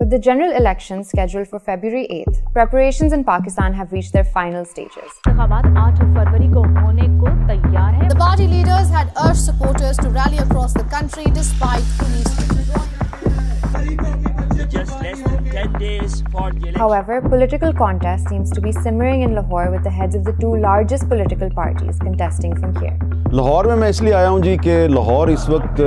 With the general elections scheduled for February 8th, preparations in Pakistan have reached their final stages. The party leaders had urged supporters to rally across the country despite police withdrawal. Just less than 10 days for the election. However, political contest seems to be simmering in Lahore with the heads of the two largest political parties contesting from here. Lahore में मैं इसलिए आया हूँ जी कि लाहौर इस वक्त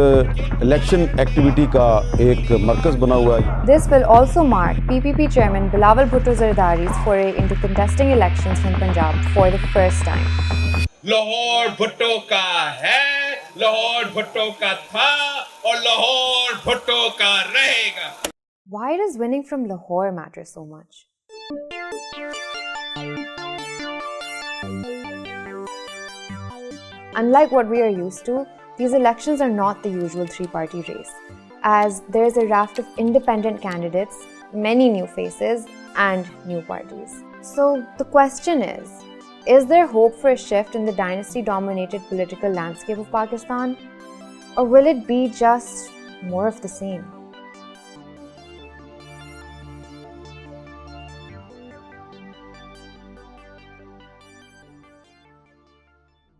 election activity का एक मरकज़ बना हुआ है. This will also mark PPP chairman Bilawal Bhutto Zardari's foray into contesting elections from Punjab for the first time. Lahore Bhutto का है, लाहौर भुट्टो का था और लाहौर भुट्टो का रहेगा. Why does winning from Lahore matter so much? Unlike what we are used to, these elections are not the usual three-party race, as there is a raft of independent candidates, many new faces, and new parties. So the question is there hope for a shift in the dynasty-dominated political landscape of Pakistan? Or will it be just more of the same?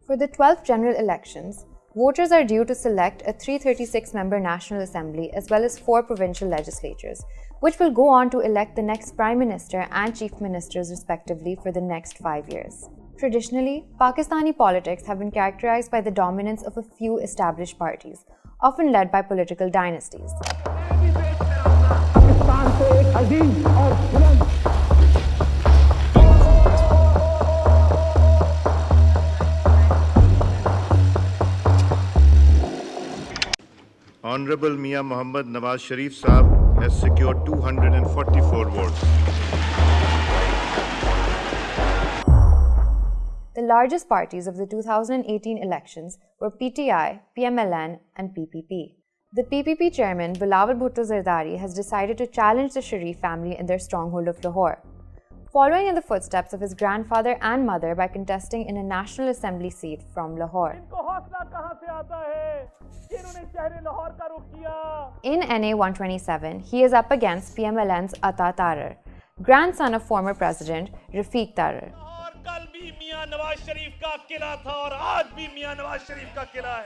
For the 12th general elections, voters are due to select a 336-member National Assembly as well as 4 provincial legislatures, which will go on to elect the next Prime Minister and Chief Ministers respectively for the next 5 years. Traditionally, Pakistani politics have been characterized by the dominance of a few established parties, often led by political dynasties. Honorable Mia Mohammad Nawaz Sharif Saab has secured 244 votes. The largest parties of the 2018 elections were PTI, PMLN, and PPP. The PPP chairman, Bilawal Bhutto Zardari, has decided to challenge the Sharif family in their stronghold of Lahore, following in the footsteps of his grandfather and mother by contesting in a National Assembly seat from Lahore. In NA 127, he is up against PMLN's Ata Tarar, grandson of former President Rafiq Tarar.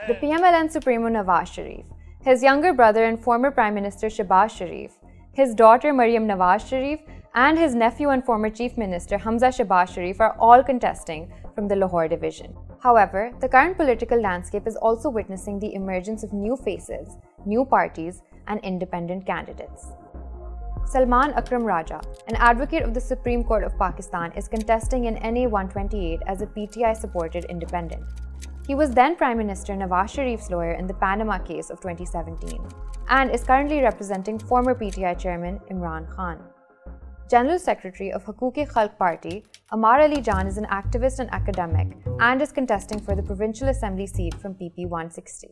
The PMLN Supremo Nawaz Sharif, his younger brother and former Prime Minister Shehbaz Sharif, his daughter Maryam Nawaz Sharif, and his nephew and former Chief Minister Hamza Shehbaz Sharif are all contesting from the Lahore division. However, the current political landscape is also witnessing the emergence of new faces, new parties, and independent candidates. Salman Akram Raja, an advocate of the Supreme Court of Pakistan, is contesting in NA 128 as a PTI-supported independent. He was then Prime Minister Nawaz Sharif's lawyer in the Panama case of 2017 and is currently representing former PTI chairman Imran Khan. General Secretary of Haquq-e-Khalq Party, Amar Ali Jan is an activist and academic and is contesting for the Provincial Assembly seat from PP 160.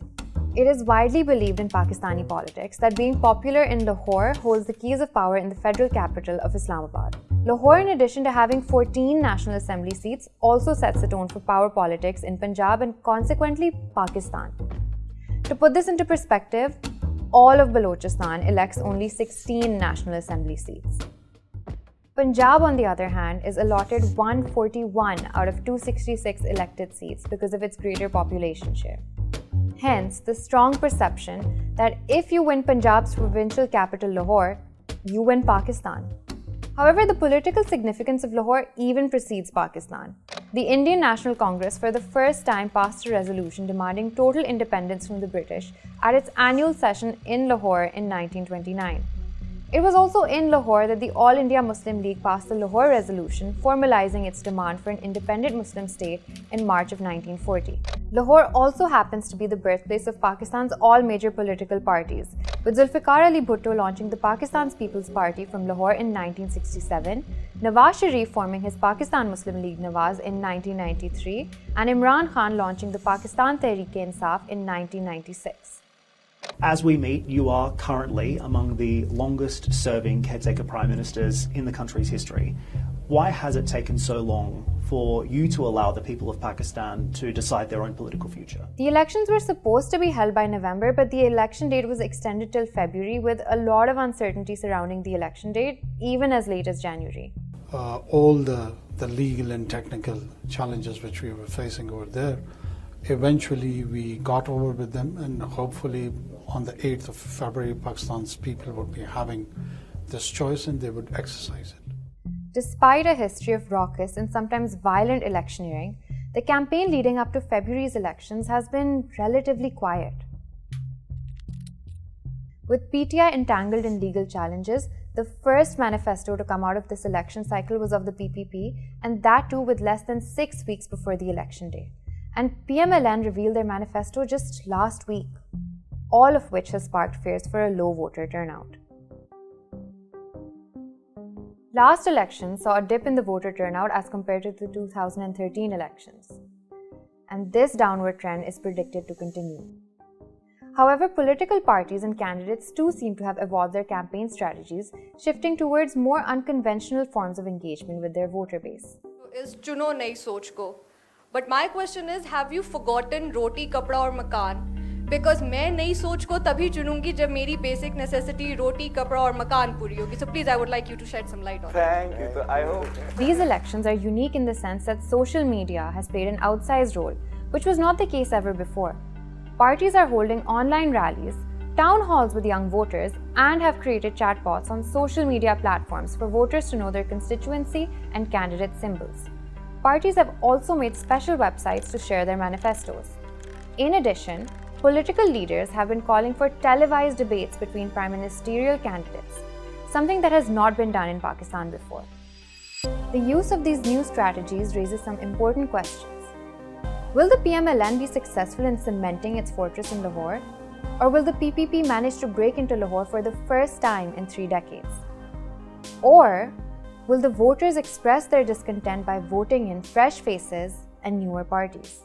It is widely believed in Pakistani politics that being popular in Lahore holds the keys of power in the federal capital of Islamabad. Lahore, in addition to having 14 National Assembly seats, also sets the tone for power politics in Punjab and consequently Pakistan. To put this into perspective, all of Balochistan elects only 16 National Assembly seats. Punjab, on the other hand, is allotted 141 out of 266 elected seats because of its greater population share. Hence, the strong perception that if you win Punjab's provincial capital Lahore, you win Pakistan. However, the political significance of Lahore even precedes Pakistan. The Indian National Congress for the first time passed a resolution demanding total independence from the British at its annual session in Lahore in 1929. It was also in Lahore that the All India Muslim League passed the Lahore Resolution, formalizing its demand for an independent Muslim state in March of 1940. Lahore also happens to be the birthplace of Pakistan's all major political parties, with Zulfikar Ali Bhutto launching the Pakistan's People's Party from Lahore in 1967, Nawaz Sharif forming his Pakistan Muslim League Nawaz in 1993, and Imran Khan launching the Pakistan Tehreek-e-Insaf in 1996. As we meet, you are currently among the longest serving caretaker prime ministers in the country's history. Why has it taken so long for you to allow the people of Pakistan to decide their own political future? The elections were supposed to be held by November, but the election date was extended till February with a lot of uncertainty surrounding the election date, even as late as January. All the legal and technical challenges which we were facing over there, eventually we got over with them, and hopefully on the 8th of February, Pakistan's people would be having this choice and they would exercise it. Despite a history of raucous and sometimes violent electioneering, the campaign leading up to February's elections has been relatively quiet. With PTI entangled in legal challenges, the first manifesto to come out of this election cycle was of the PPP, and that too with less than 6 weeks before the election day. And PMLN revealed their manifesto just last week, all of which has sparked fears for a low voter turnout. Last election saw a dip in the voter turnout as compared to the 2013 elections, and this downward trend is predicted to continue. However, political parties and candidates too seem to have evolved their campaign strategies, shifting towards more unconventional forms of engagement with their voter base. Is chuno nahi soch ko. But my question is, have you forgotten roti, kapda aur makan? Because मैं नई सोच को तभी चुनूंगी जब मेरी basic necessity roti, kapda और मकान पूरी होगी. So please, I would like you to shed some light on it. Thank you. So I hope. These elections are unique in the sense that social media has played an outsized role, which was not the case ever before. Parties are holding online rallies, town halls with young voters, and have created chatbots on social media platforms for voters to know their constituency and candidate symbols. Parties have also made special websites to share their manifestos. In addition, political leaders have been calling for televised debates between prime ministerial candidates, something that has not been done in Pakistan before. The use of these new strategies raises some important questions. Will the PMLN be successful in cementing its fortress in Lahore? Or will the PPP manage to break into Lahore for the first time in 3 decades? Or will the voters express their discontent by voting in fresh faces and newer parties?